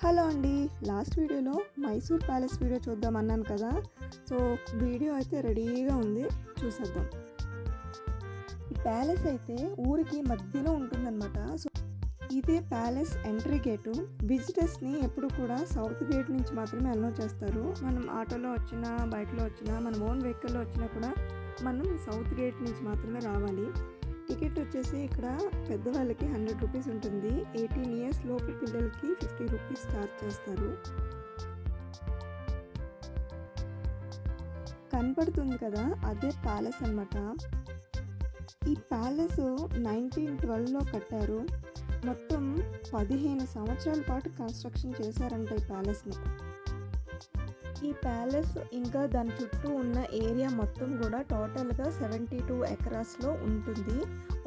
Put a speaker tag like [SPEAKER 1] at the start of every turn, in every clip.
[SPEAKER 1] Hello అండి. Last వీడియోలో Mysore palace video చూద్దామన్నాను కదా. సో వీడియో అయితే రెడీగా ఉంది, చూసేద్దాం. ఈ ప్యాలెస్ అయితే ఊరికి మధ్యలో ఉంటుందన్నమాట. సో ఇదే ప్యాలెస్ ఎంట్రీ గేటు. విజిటర్స్ని ఎప్పుడు కూడా సౌత్ గేట్ నుంచి మాత్రమే అలౌ చేస్తారు. మనం ఆటోలో వచ్చినా, బైక్లో వచ్చినా, మన ఓన్ వెహికల్లో వచ్చినా కూడా మనం సౌత్ గేట్ నుంచి మాత్రమే రావాలి. టికెట్ వచ్చేసి ఇక్కడ పెద్దవాళ్ళకి 100 రూపీస్ ఉంటుంది. 18 ఇయర్స్ లోపు పిల్లలకి 50 రూపీస్ ఛార్జ్ చేస్తారు. కనపడుతుంది కదా, అదే ప్యాలెస్ అన్నమాట. ఈ ప్యాలెస్ 1912లో కట్టారు. మొత్తం 15 సంవత్సరాల పాటు కన్స్ట్రక్షన్ చేశారంట ఈ ప్యాలెస్ని. ఈ ప్యాలెస్ ఇంకా దాని చుట్టూ ఉన్న ఏరియా మొత్తం కూడా టోటల్గా 72 ఎకరాస్లో ఉంటుంది.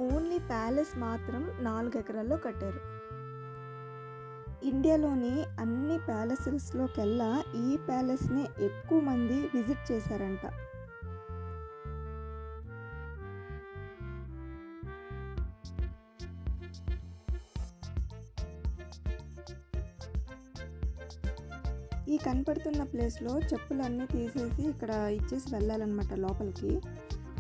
[SPEAKER 1] ఓన్లీ ప్యాలెస్ మాత్రం 4 ఎకరాల్లో కట్టారు. ఇండియాలోని అన్ని ప్యాలెసెస్లోకెల్లా ఈ ప్యాలెస్ని ఎక్కువ మంది విజిట్ చేశారంట. ఈ కనపడుతున్న ప్లేస్లో చెప్పులన్నీ తీసేసి ఇక్కడ ఇచ్చేసి వెళ్ళాలన్నమాట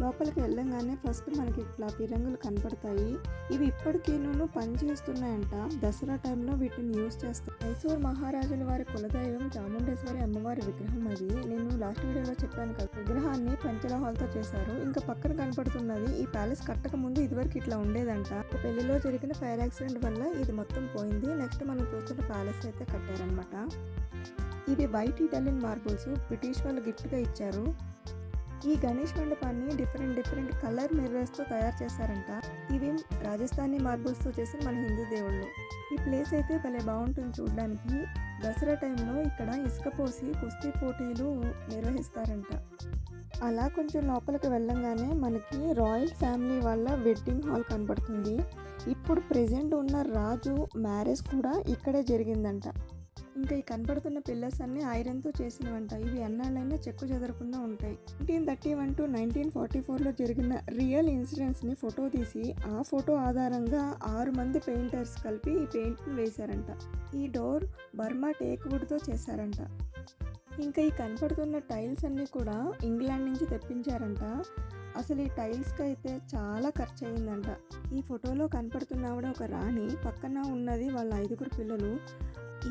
[SPEAKER 1] లోపలికి వెళ్ళంగానే ఫస్ట్ మనకి ఇట్లా ఫిరంగులు కనపడతాయి. ఇవి ఇప్పటికీనూ పనిచేస్తున్నాయంట. దసరా టైంలో వీటిని యూజ్ చేస్తాం. మైసూర్ మహారాజుల వారి కులదైవం చాముండేశ్వరి అమ్మవారి విగ్రహం అది. నేను లాస్ట్ వీడియోలో చెప్పాను కదా, విగ్రహాన్ని పంచలోహాలతో చేశారు. ఇంకా పక్కన కనపడుతున్నది ఈ ప్యాలెస్ కట్టక ముందు ఇదివరకు ఇట్లా ఉండేదంట. పెళ్లిలో జరిగిన ఫైర్ యాక్సిడెంట్ వల్ల ఇది మొత్తం పోయింది. నెక్స్ట్ మనం చూస్తున్న ప్యాలెస్ అయితే కట్టారనమాట. ఇవి వైట్ ఇటాలియన్ మార్బుల్స్ బ్రిటిష్ వాళ్ళు గిఫ్ట్గా ఇచ్చారు. ఈ గణేష్ మండపాన్ని డిఫరెంట్ కలర్ మిర్రర్స్తో తయారు చేశారంట. ఇవి రాజస్థానీ మార్బుల్స్తో చేసిన మన హిందూ దేవుళ్ళు. ఈ ప్లేస్ అయితే భలే బాగుంటుంది చూడడానికి. దసరా టైంలో ఇక్కడ ఇసుక పోసి కుస్తీ పోటీలు నిర్వహిస్తారంట. అలా కొంచెం లోపలికి వెళ్ళంగానే మనకి రాయల్ ఫ్యామిలీ వాళ్ళ వెడ్డింగ్ హాల్ కనబడుతుంది. ఇప్పుడు ప్రెజెంట్ ఉన్న రాజు మ్యారేజ్ కూడా ఇక్కడే జరిగిందంట. ఇంకా ఈ కనపడుతున్న పిల్లర్స్ అన్నీ ఐరన్తో చేసినవంట. ఇవి ఎన్నాళ్ళైనా చెక్కు చెదరకుండా ఉంటాయి. 1931 to 1944లో జరిగిన రియల్ ఇన్సిడెంట్స్ని ఫోటో తీసి ఆ ఫోటో ఆధారంగా 6 మంది పెయింటర్స్ కలిపి ఈ పెయింట్ని వేశారంట. ఈ డోర్ బర్మా టేక్వుడ్తో చేశారంట. ఇంకా ఈ కనపడుతున్న టైల్స్ అన్నీ కూడా ఇంగ్లాండ్ నుంచి తెప్పించారంట. అసలు ఈ టైల్స్కి అయితే చాలా ఖర్చు అయిందంట. ఈ ఫోటోలో కనపడుతున్న ఆవిడ ఒక రాణి, పక్కన ఉన్నది వాళ్ళ 5 పిల్లలు.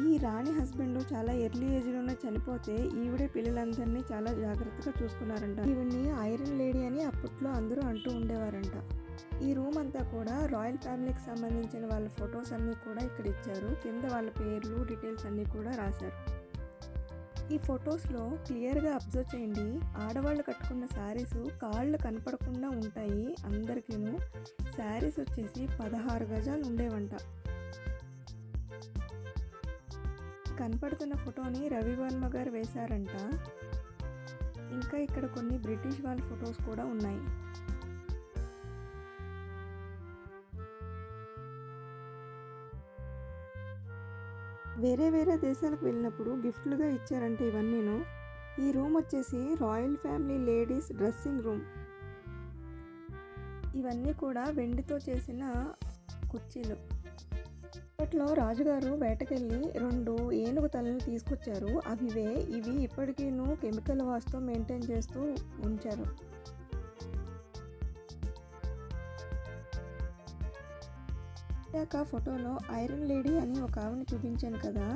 [SPEAKER 1] ఈ రాణి హస్బెండ్ చాలా ఎర్లీ ఏజ్లోనే చనిపోతే ఈవిడే పిల్లలందరినీ చాలా జాగ్రత్తగా చూసుకున్నారంట. ఈవిడ్ని ఐరన్ లేడీ అని అప్పట్లో అందరూ అంటూ ఉండేవారంట. ఈ రూమ్ అంతా కూడా రాయల్ ఫ్యామిలీకి సంబంధించిన వాళ్ళ ఫొటోస్ అన్నీ కూడా ఇక్కడ ఇచ్చారు. కింద వాళ్ళ పేర్లు, డీటెయిల్స్ అన్నీ కూడా రాశారు. ఈ ఫొటోస్లో క్లియర్గా అబ్జర్వ్ చేయండి. ఆడవాళ్ళు కట్టుకున్న శారీస్ కాళ్ళు కనపడకుండా ఉంటాయి అందరికీను. శారీస్ వచ్చేసి 16 గజాలు ఉండేవంట. కనపడుతున్న ఫోటోని రవివర్మ గారు వేశారంట. ఇంకా ఇక్కడ కొన్ని బ్రిటిష్ వాళ్ళ ఫొటోస్ కూడా ఉన్నాయి. వేరే దేశాలకు వెళ్ళినప్పుడు గిఫ్ట్లుగా ఇచ్చారంట ఇవన్నీను. ఈ రూమ్ వచ్చేసి royal family ladies dressing room. ఇవన్నీ కూడా వెండితో చేసిన కుర్చీలు. అప్పట్లో రాజుగారు వేటకెళ్ళి 2 ఏనుగు తలలు తీసుకొచ్చారు. ఇవి ఇప్పటికీను కెమికల్ వాష్తో మెయింటైన్ చేస్తూ ఉంచారు. ఫోటోలో ఐరన్ లేడీ అని ఒక ఆవిడని చూపించాను కదా,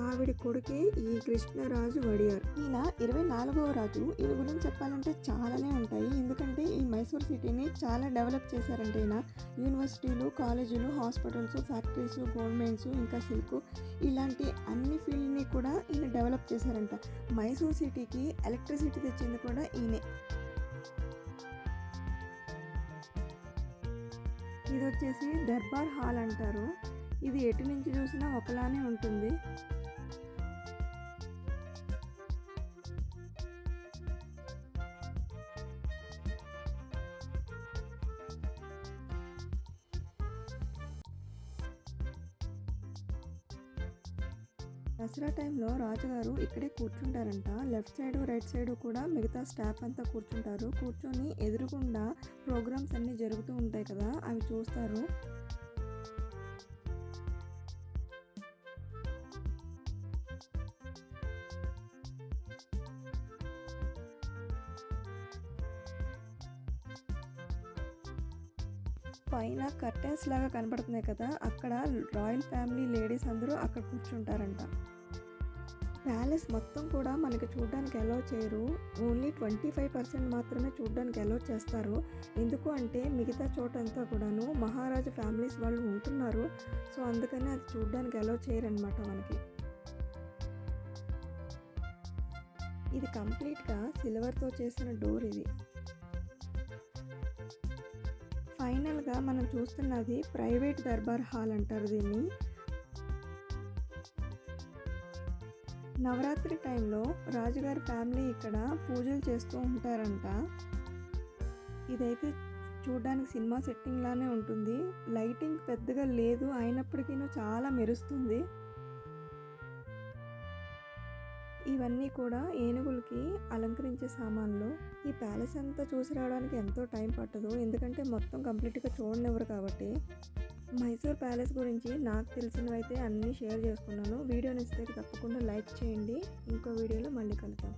[SPEAKER 1] ఆవిడ కొడుకే ఈ కృష్ణరాజు వడియార్. ఈయన 24వ రాజు. ఈయన గురించి చెప్పాలంటే చాలానే ఉంటాయి. ఎందుకంటే ఈ మైసూర్ సిటీని చాలా డెవలప్ చేశారంటే ఈయన. యూనివర్సిటీలు, కాలేజీలు, హాస్పిటల్స్, ఫ్యాక్టరీస్, గవర్నమెంట్స్, ఇంకా సిల్క్, ఇలాంటి అన్ని ఫీల్డ్ని కూడా ఈయన డెవలప్ చేశారంట. మైసూర్ సిటీకి ఎలక్ట్రిసిటీ తెచ్చింది కూడా ఈయనే. ఇది వచ్చేసి దర్బార్ హాల్ అంటారు. ఇది ఎటు నుంచి చూసినా ఒకలానే ఉంటుంది. దసరా టైంలో రాజుగారు ఇక్కడే కూర్చుంటారంట. లెఫ్ట్ సైడ్, రైట్ సైడ్ కూడా మిగతా స్టాఫ్ అంతా కూర్చుంటారు. కూర్చొని ఎదురుగుండా ప్రోగ్రామ్స్ అన్నీ జరుగుతూ ఉంటాయి కదా, అవి చూస్తారు. పైన కర్టెన్స్ లాగా కనబడుతున్నాయి కదా, అక్కడ రాయల్ ఫ్యామిలీ లేడీస్ అందరూ అక్కడ కూర్చుంటారంట. ప్యాలెస్ మొత్తం కూడా మనకి చూడడానికి అలౌ చేయరు. ఓన్లీ 25% మాత్రమే చూడడానికి అలౌ చేస్తారు. ఎందుకు అంటే మిగతా చోటంతా కూడాను మహారాజు ఫ్యామిలీస్ వాళ్ళు ఉంటున్నారు. సో అందుకని అది చూడడానికి అలౌ చేయరనమాట మనకి. ఇది కంప్లీట్గా సిల్వర్తో చేసిన డోర్ ఇది. ఫైనల్గా మనం చూస్తున్నది ప్రైవేట్ దర్బార్ హాల్ అంటారు దీన్ని. నవరాత్రి టైంలో రాజుగారి ఫ్యామిలీ ఇక్కడ పూజలు చేస్తూ ఉంటారంట. ఇదైతే చూడడానికి సినిమా సెట్టింగ్ లానే ఉంటుంది. లైటింగ్ పెద్దగా లేదు, అయినప్పటికీ చాలా మెరుస్తుంది. ఇవన్నీ కూడా ఏనుగులకి అలంకరించే సామాన్లు. ఈ ప్యాలెస్ అంతా చూసి రావడానికి ఎంతో టైం పట్టదు, ఎందుకంటే మొత్తం కంప్లీట్గా చూడనివ్వరు కాబట్టి. మైసూర్ ప్యాలెస్ గురించి నాకు తెలిసినవైతే అన్నీ షేర్ చేసుకున్నాను. వీడియో నచ్చితే తప్పకుండా లైక్ చేయండి. ఇంకో వీడియోలో మళ్ళీ కలుద్దాం.